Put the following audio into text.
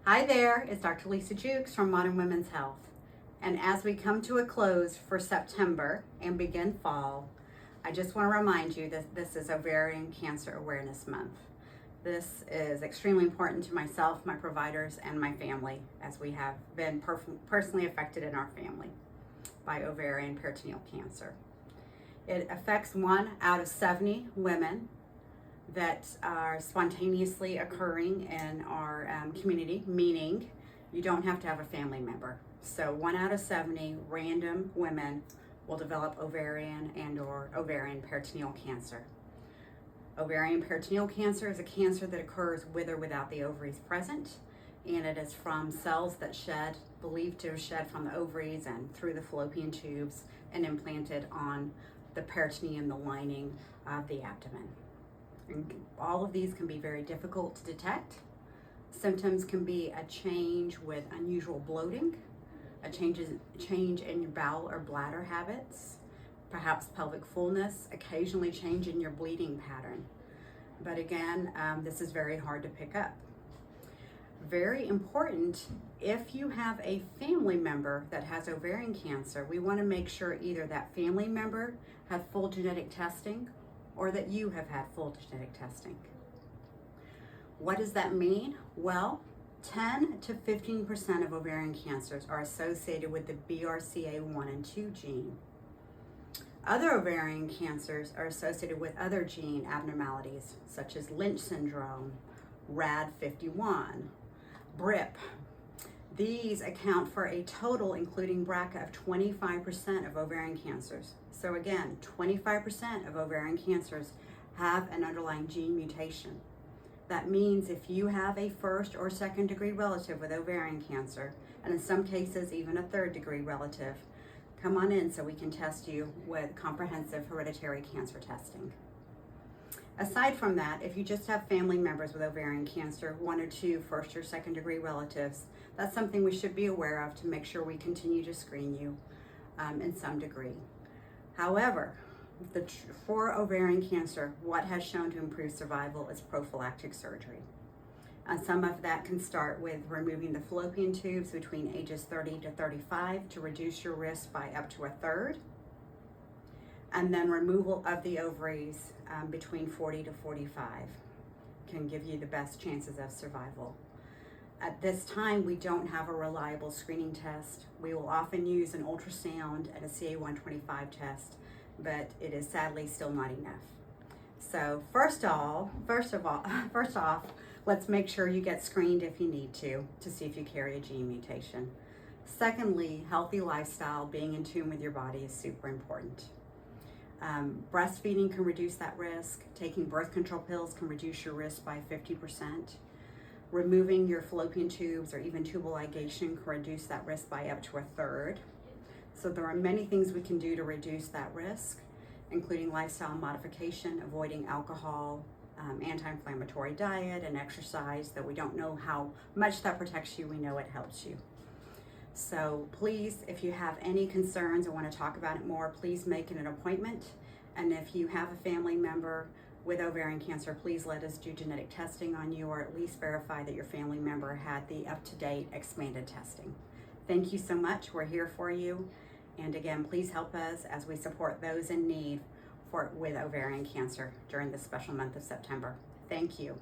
Hi there, it's Dr. Lisa Jukes from Modern Women's Health. And as we come to a close for September and begin fall, I just want to remind you that this is Ovarian Cancer Awareness Month. This is extremely important to myself, my providers, and my family, as we have been personally affected in our family by ovarian peritoneal cancer. It affects 1 out of 70 women that are spontaneously occurring in our community, meaning you don't have to have a family member. So 1 out of 70 random women will develop ovarian and/or ovarian peritoneal cancer. Ovarian peritoneal cancer is a cancer that occurs with or without the ovaries present, and it is from cells that shed, believed to have shed from the ovaries and through the fallopian tubes and implanted on the peritoneum, the lining of the abdomen. And all of these can be very difficult to detect. Symptoms can be a change with unusual bloating, a change in your bowel or bladder habits, perhaps pelvic fullness, occasionally change in your bleeding pattern. But again, this is very hard to pick up. Very important, if you have a family member that has ovarian cancer, we want to make sure either that family member had full genetic testing or that you have had full genetic testing. What does that mean? Well, 10 to 15% of ovarian cancers are associated with the BRCA1 and 2 gene. Other ovarian cancers are associated with other gene abnormalities, such as Lynch syndrome, RAD51, BRIP. These account for a total, including BRCA, of 25% of ovarian cancers. So again, 25% of ovarian cancers have an underlying gene mutation. That means if you have a first or second degree relative with ovarian cancer, and in some cases even a third degree relative, come on in so we can test you with comprehensive hereditary cancer testing. Aside from that, if you just have family members with ovarian cancer, 1 or 2 first or second degree relatives, that's something we should be aware of to make sure we continue to screen you in some degree. However, for ovarian cancer, what has shown to improve survival is prophylactic surgery. And some of that can start with removing the fallopian tubes between ages 30 to 35 to reduce your risk by up to 1/3. And then removal of the ovaries between 40 to 45 can give you the best chances of survival. At this time, we don't have a reliable screening test. We will often use an ultrasound and a CA-125 test, but it is sadly still not enough. So first off, let's make sure you get screened if you need to see if you carry a gene mutation. Secondly, healthy lifestyle, being in tune with your body is super important. Breastfeeding can reduce that risk. Taking birth control pills can reduce your risk by 50%. Removing your fallopian tubes or even tubal ligation can reduce that risk by up to 1/3. So there are many things we can do to reduce that risk, including lifestyle modification, avoiding alcohol, anti-inflammatory diet, and exercise. Though we don't know how much that protects you, we know it helps you. So please, if you have any concerns or want to talk about it more, please make an appointment. And if you have a family member with ovarian cancer, please let us do genetic testing on you, or at least verify that your family member had the up-to-date expanded testing. Thank you so much. We're here for you. And again, please help us as we support those in need with ovarian cancer during this special month of September. Thank you.